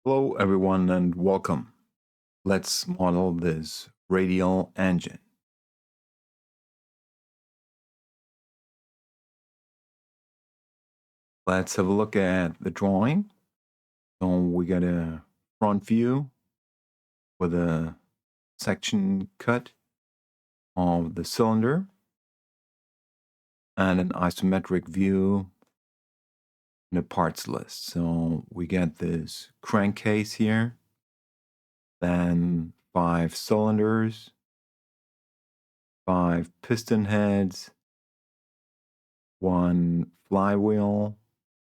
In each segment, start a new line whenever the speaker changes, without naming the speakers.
Hello everyone and welcome. Let's model this radial engine. Let's have a look at the drawing. So we got a front view with a section cut of the cylinder and an isometric view and a parts list. So we get this crankcase here, then 5 cylinders, 5 piston heads, 1 flywheel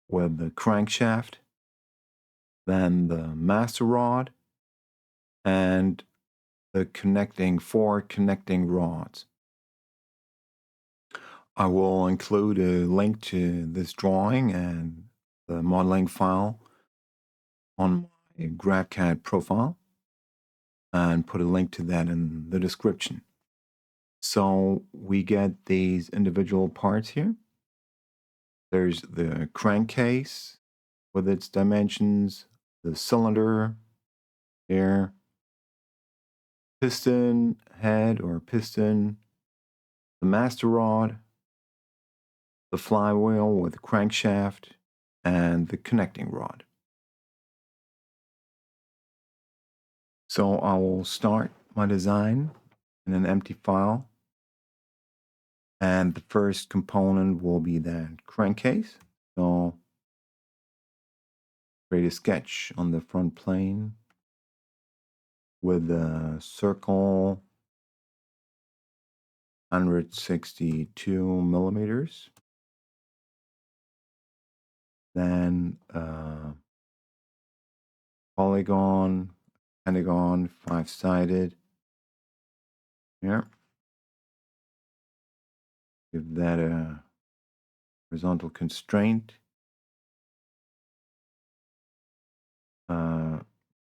with the crankshaft, then the master rod, and the four connecting rods. I will include a link to this drawing and the modeling file on my GradCAD profile and put a link to that in the description. So we get these individual parts here. There's the crankcase with its dimensions, the cylinder here, piston head or piston, the master rod, the flywheel with crankshaft, and the connecting rod. So I will start my design in an empty file. And the first component will be that crankcase. So create a sketch on the front plane with a circle 162 millimeters. Then polygon, pentagon, 5-sided. Here. Give that a horizontal constraint.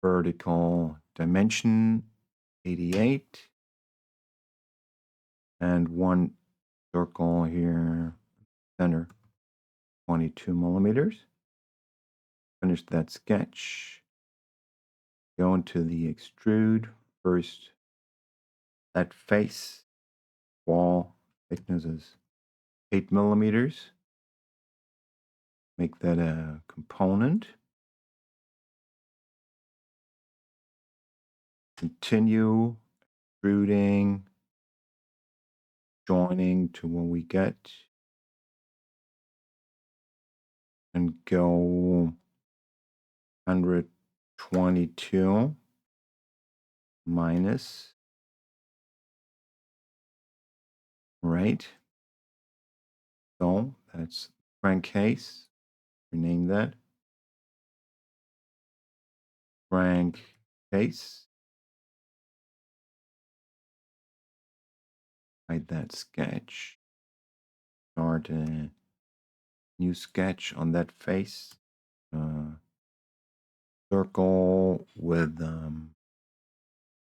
Vertical dimension 88. And one circle here, center 22 millimeters. Finish that sketch. Go into the extrude. First, that face wall thickness is 8 millimeters. Make that a component. Continue extruding, joining to when we get, and go 122 minus, right? So that's crankcase. Rename that crankcase. Hide that sketch. Start a new sketch on that face. Circle with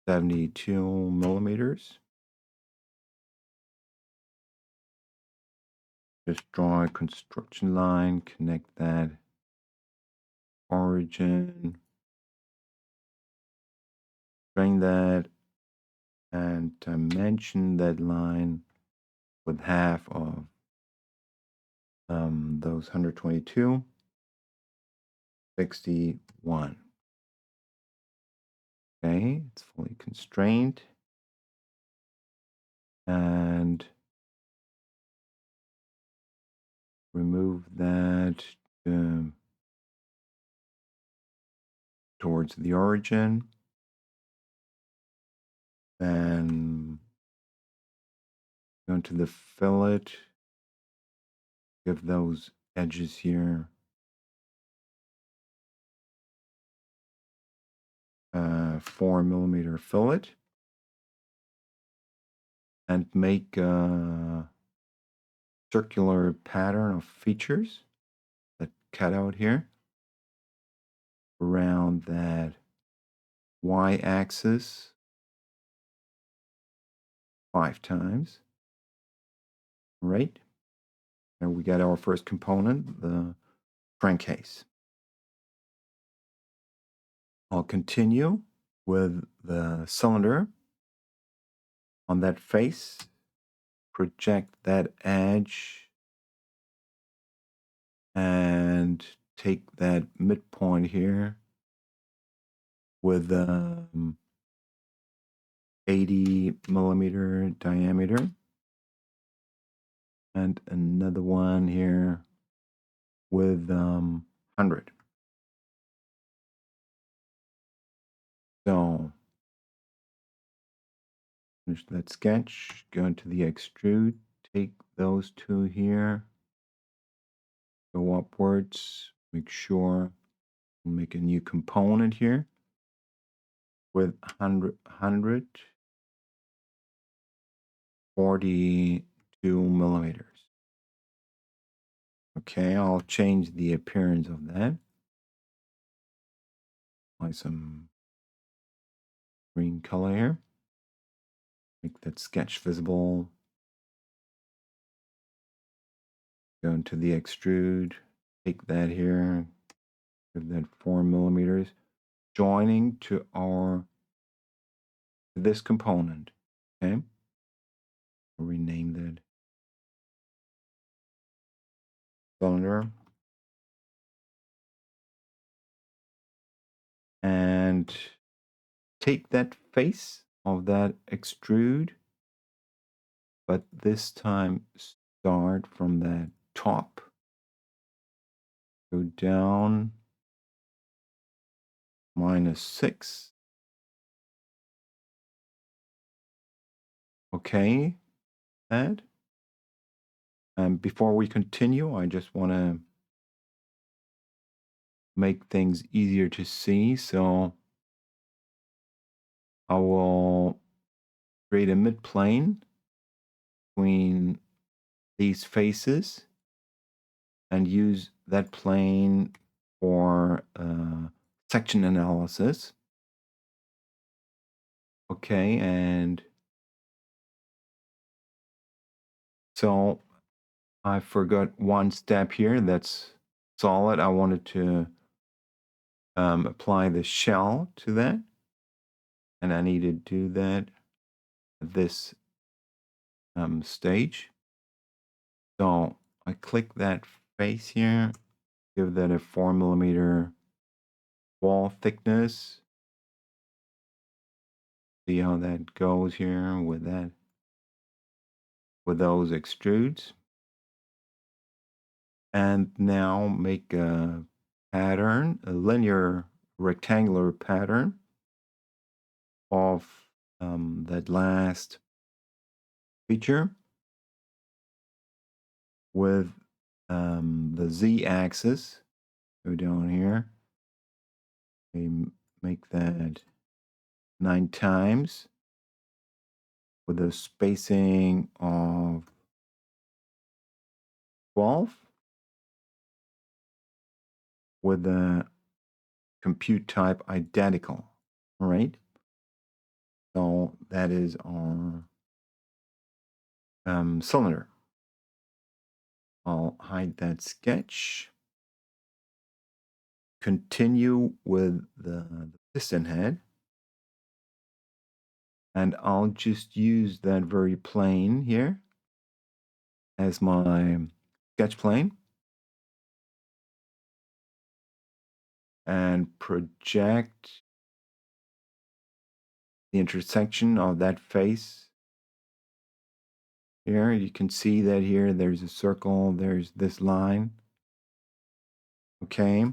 72 millimeters. Just draw a construction line, connect that origin, drain that, and dimension that line with half of those 122, 61. Okay, it's fully constrained. And remove that towards the origin. Then go into the fillet, give those edges here 4 millimeter fillet, and make a circular pattern of features that cut out here around that y-axis 5 times. Right? And we got our first component, the crankcase. I'll continue with the cylinder on that face, project that edge, and take that midpoint here with 80 millimeter diameter, and another one here with 100. So finish that sketch, go into the extrude, take those two here, go upwards, make sure we'll make a new component here with 142 millimeters. Okay, I'll change the appearance of that. Apply some green color here. Make that sketch visible. Go into the extrude, take that here, give that 4 millimeters, joining to this component. Okay, I'll rename that cylinder, and take that face of that extrude, but this time start from that top, go down -6. Okay, that. And before we continue, I just want to make things easier to see. So I will create a midplane between these faces and use that plane for section analysis. Okay, and so I forgot one step here. That's solid. I wanted to apply the shell to that, and I need to do that at this stage. So I click that face here, give that a 4 millimeter wall thickness. See how that goes here with that, with those extrudes. And now make a pattern, a linear rectangular pattern of that last feature with the z-axis. Go down here, make that 9 times with a spacing of 12 with the compute type identical. All right, so that is our cylinder. I'll hide that sketch. Continue with the piston head, and I'll just use that very plane here as my sketch plane and project the intersection of that face here. You can see that here there's a circle, there's this line. Okay,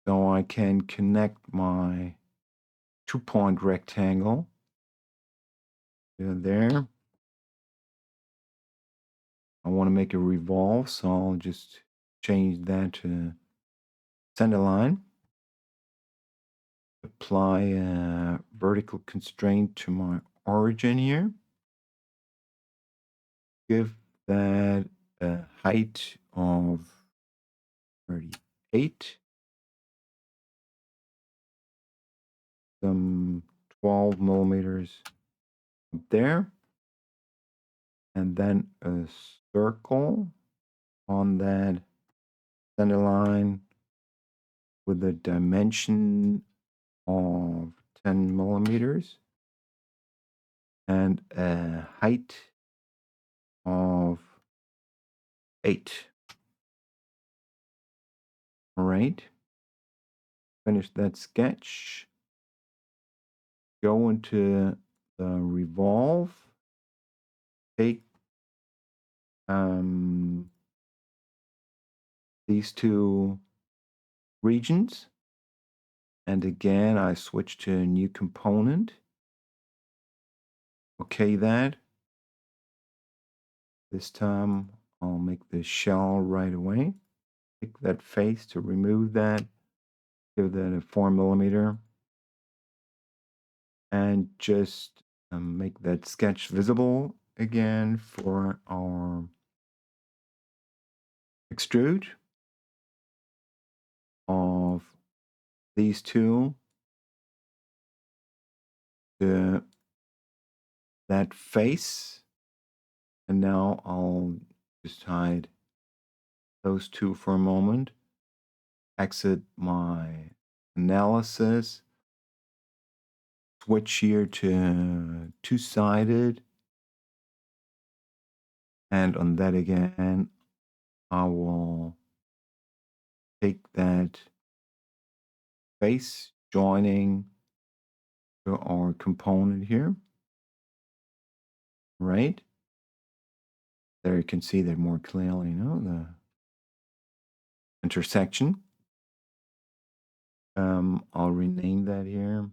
so I can connect my 2-point rectangle to there. I want to make a revolve, so I'll just change that to center line. Apply a vertical constraint to my origin here. Give that a height of 38. Some 12 millimeters up there. And then a circle on that center line with a dimension of 10 millimeters and a height of 8. All right. Finish that sketch. Go into the revolve. Take these two regions. And again, I switch to a new component. Okay, that. This time, I'll make the shell right away. Pick that face to remove that. Give that a 4 millimeter. And just make that sketch visible again for our extrude of these two. That face. And now I'll just hide those two for a moment. Exit my analysis. Switch here to two-sided. And on that again, I will take that face joining to our component here. Right? There you can see that more clearly, the intersection. I'll rename that here.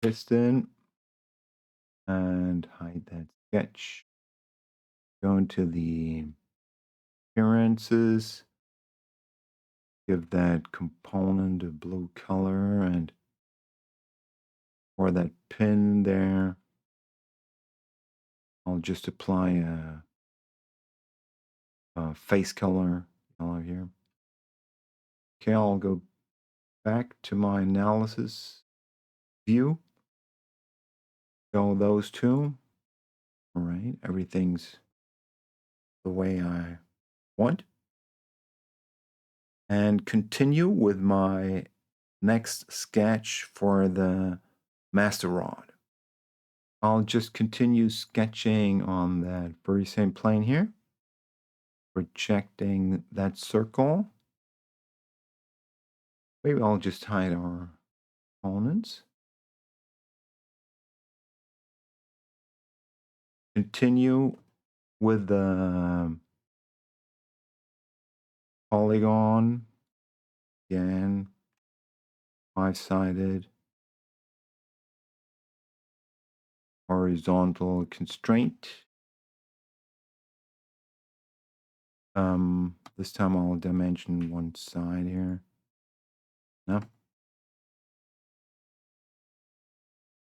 Piston. And hide that sketch. Go into the appearances. Give that component a blue color, and for that pin there, I'll just apply a face color here. Okay, I'll go back to my analysis view. Show those two. All right, everything's the way I want. And continue with my next sketch for the master rod. I'll just continue sketching on that very same plane here, projecting that circle. Maybe I'll just hide our components. Continue with the polygon. Again, 5-sided. Horizontal constraint. This time I'll dimension one side here. No.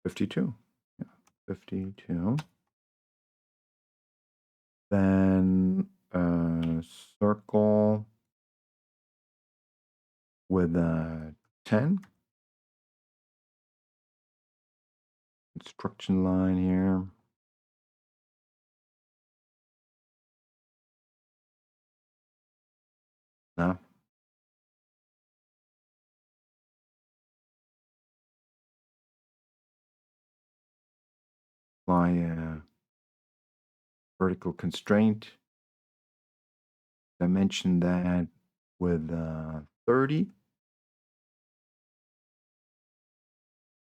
52. Yeah, 52. Then a circle with a 10. Construction line here. No. Apply a vertical constraint. Dimension that with 30.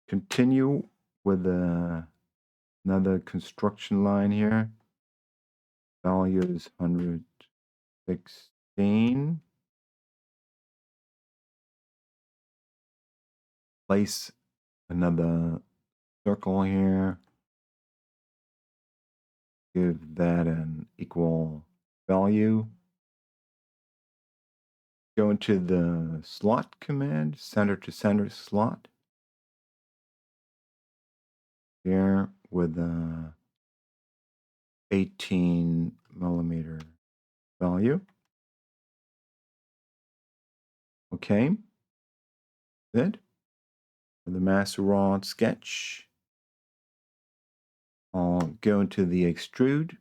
Continue with another construction line here. Value is 116. Place another circle here. Give that an equal value. Go into the slot command, center to center slot. Here with a 18 millimeter value. Okay. Good. For the master rod sketch, I'll go into the extrude,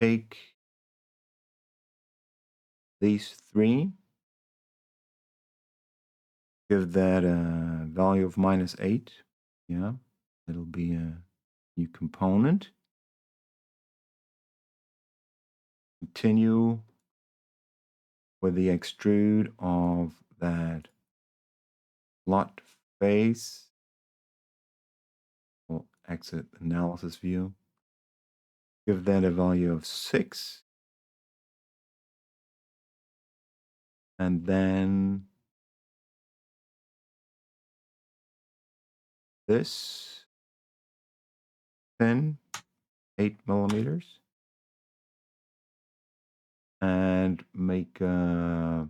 take these three. Give that a value of -8. Yeah, it'll be a new component. Continue with the extrude of that slot face. We'll exit analysis view. Give that a value of 6. And then this pin, 8 millimeters. And make a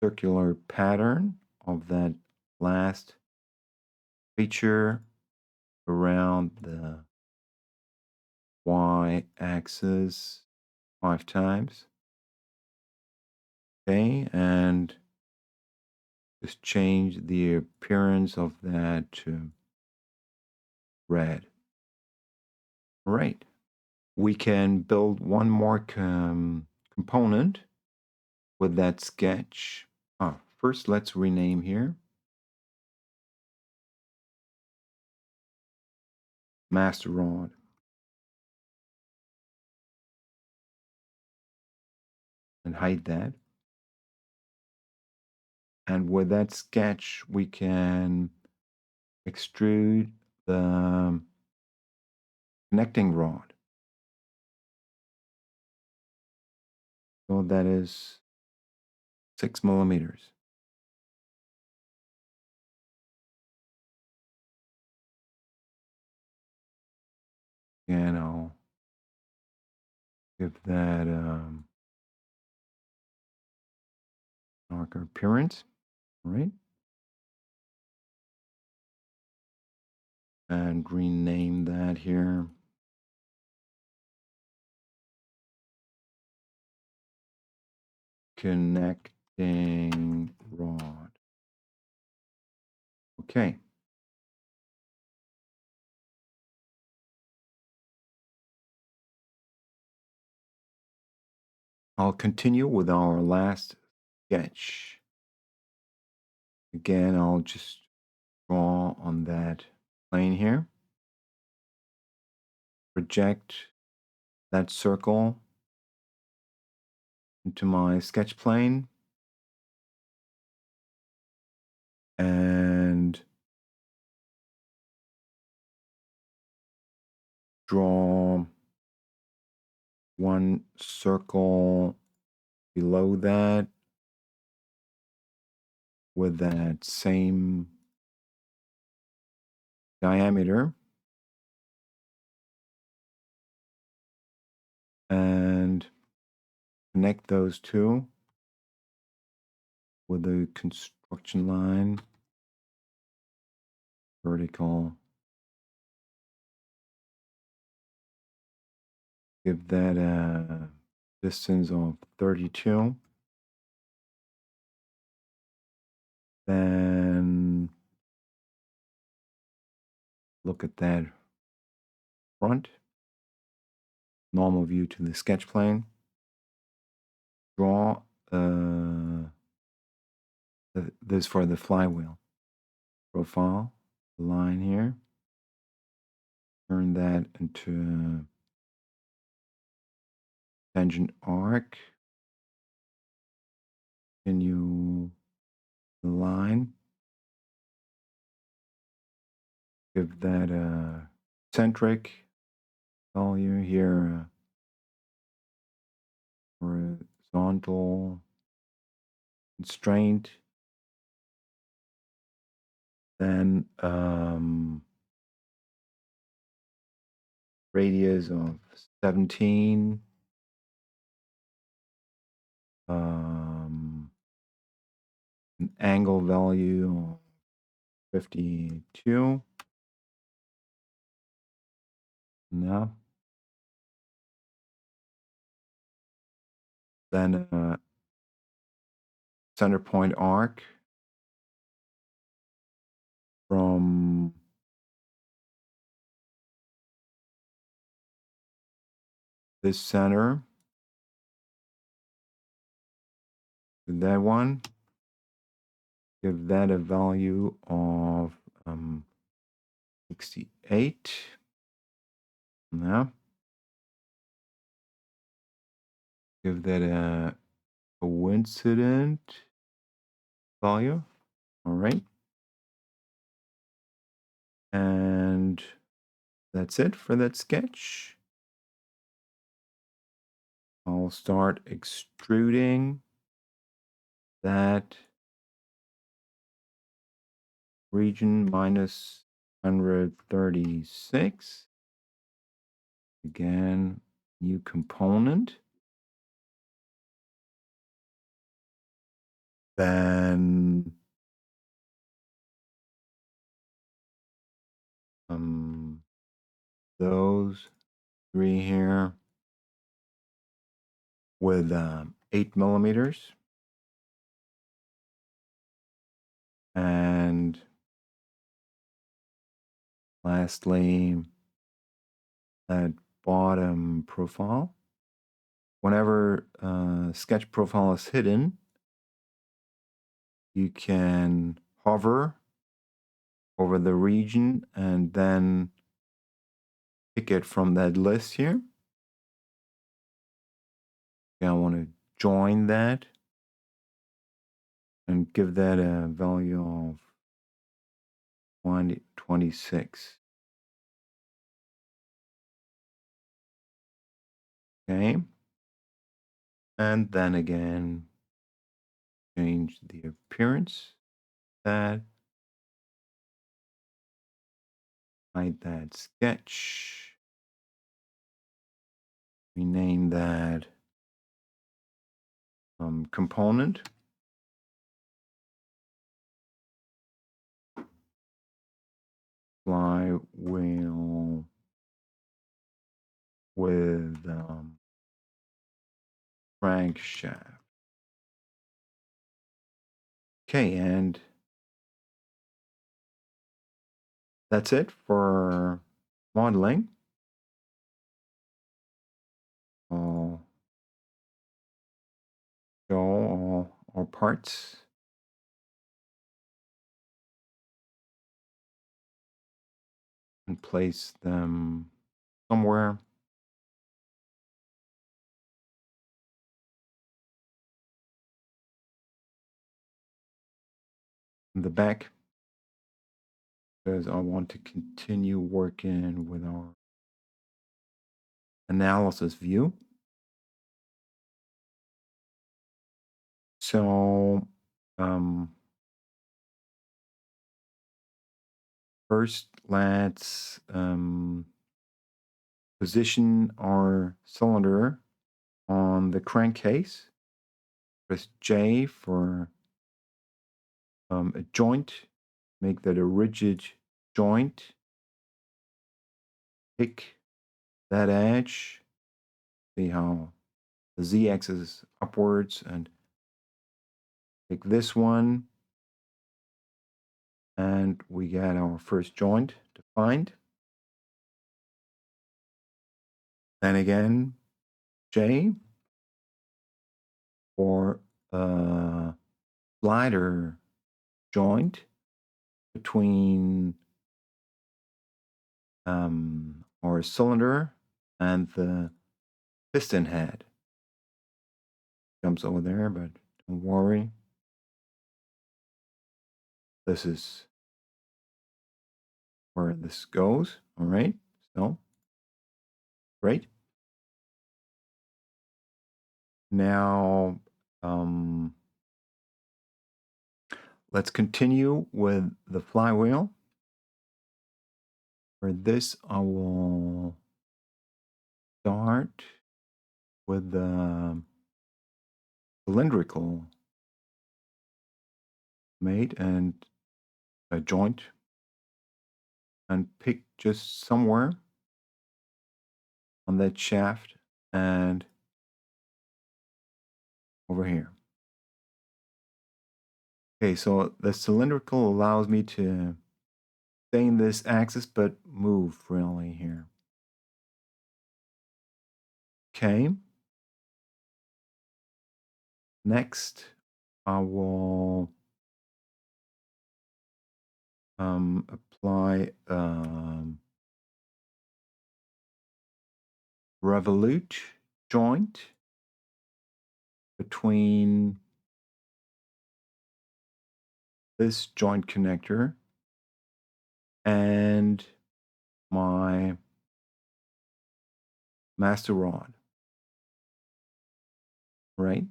circular pattern of that last feature around the y-axis 5 times. Okay, and just change the appearance of that to red. All right. We can build one more component with that sketch. First, let's rename here. Master rod. And hide that. And with that sketch, we can extrude the connecting rod. So that is 6 millimeters. And I'll give that darker appearance. All right. And rename that here. Connecting rod. Okay. I'll continue with our last sketch. Again, I'll just draw on that plane here. Project that circle into my sketch plane. And draw one circle below that with that same diameter. And connect those two with a construction line, vertical. Give that a distance of 32. Then look at that front. Normal view to the sketch plane. Draw this for the flywheel. Profile, line here. Turn that into a tangent arc. Continue the line. Give that a centric value here. Horizontal constraint. Then radius of 17. An angle value of 52. Now, then center point arc from this center that one. Give that a value of 68. Now, give that a coincident value. All right. And that's it for that sketch. I'll start extruding that region minus 136. Again, new component. Then those three here with 8 millimeters. And lastly, that bottom profile. Whenever sketch profile is hidden, you can hover over the region and then pick it from that list here. Okay, I want to join that and give that a value of 26. Okay. And then again, change the appearance. That. Hide that sketch. Rename that component. Flywheel with crankshaft. Okay, and that's it for modeling. I'll show all our parts. And place them somewhere. In the back, because I want to continue working with our analysis view. So first, let's position our cylinder on the crankcase. Press J for a joint. Make that a rigid joint. Pick that edge. See how the z-axis is upwards, and pick this one. And we got our first joint defined. Then again, J for a slider joint between our cylinder and the piston head. Jumps over there, but don't worry. This is where this goes. All right, so great. Now let's continue with the flywheel. For this, I will start with the cylindrical mate and a joint, and pick just somewhere on that shaft and over here. Okay, so the cylindrical allows me to stay in this axis but move freely here. Okay. Next, I will apply revolute joint between this joint connector and my master rod, right?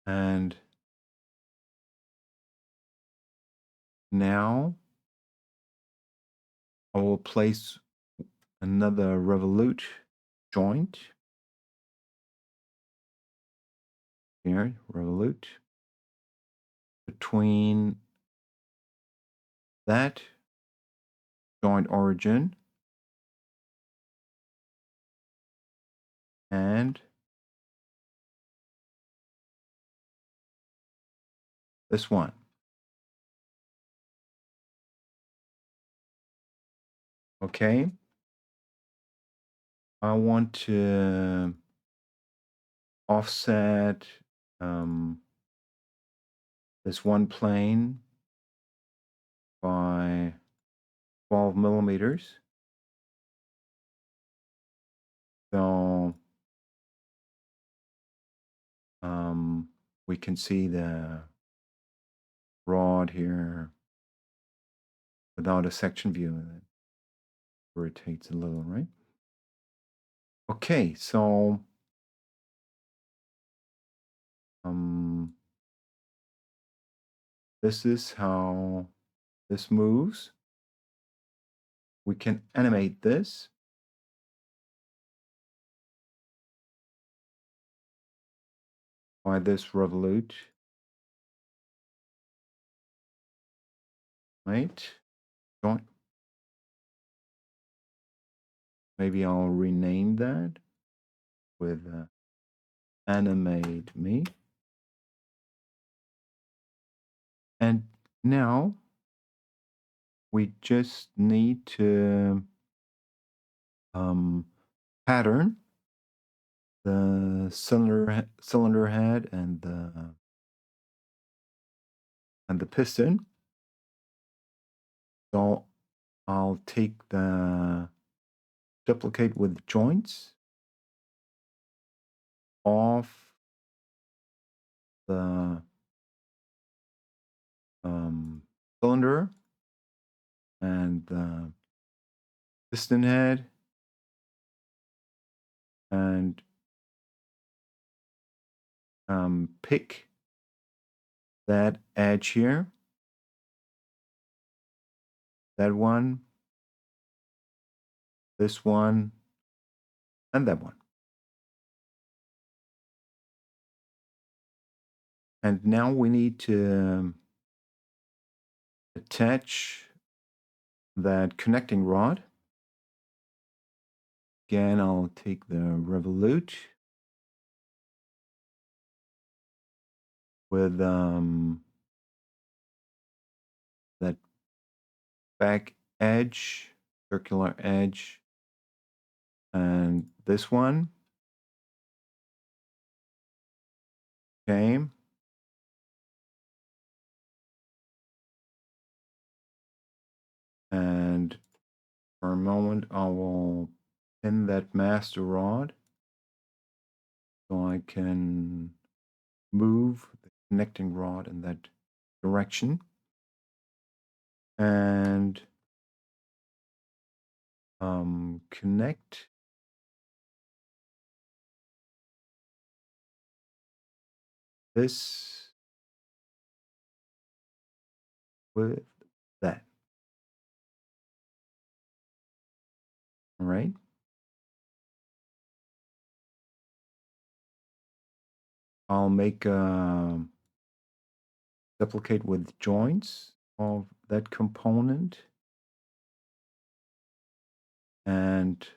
And now I will place another revolute joint here, revolute, between that joint origin and this one. Okay. I want to offset this one plane by 12 millimeters. So we can see the rod here without a section view, and it rotates a little, right? Okay, so this is how this moves. We can animate this by this revolute, right? Joint. Maybe I'll rename that with animate me. And now we just need to pattern the cylinder head and the piston. So I'll take the duplicate with joints off the cylinder and the piston head, and pick that edge here, that one, this one, and that one. And now we need to attach that connecting rod. Again, I'll take the revolute with that back edge, circular edge, and this one. Okay. And for a moment, I will pin that master rod so I can move the connecting rod in that direction. And connect this with that. All right. I'll make duplicate with joints of that component and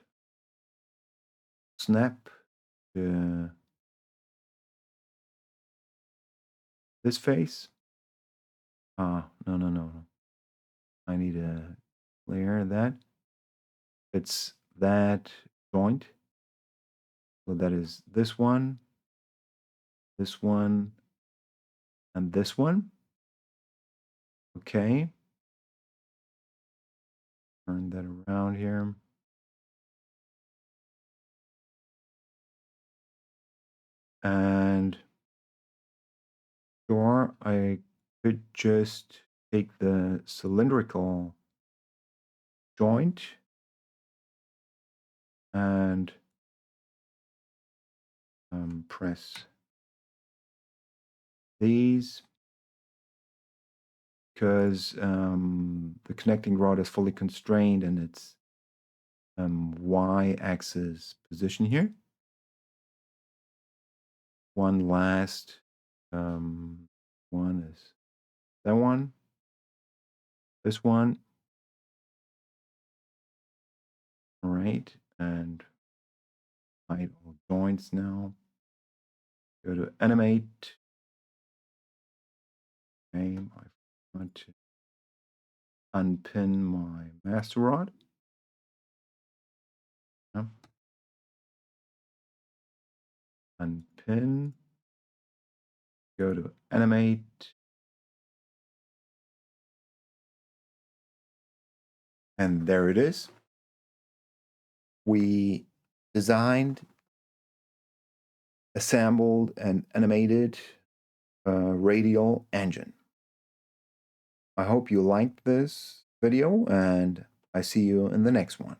snap this face. No. I need to clear that. It's that joint. So that is this one, and this one. Okay. Turn that around here. And sure, I could just take the cylindrical joint and press these because the connecting rod is fully constrained in its y-axis position here. One last one is that one, this one, all right, and hide all joints now. Go to animate. Okay, I want to unpin my master rod. Yeah. Unpin. Go to animate. And there it is. We designed, assembled, and animated a radial engine. I hope you liked this video, and I see you in the next one.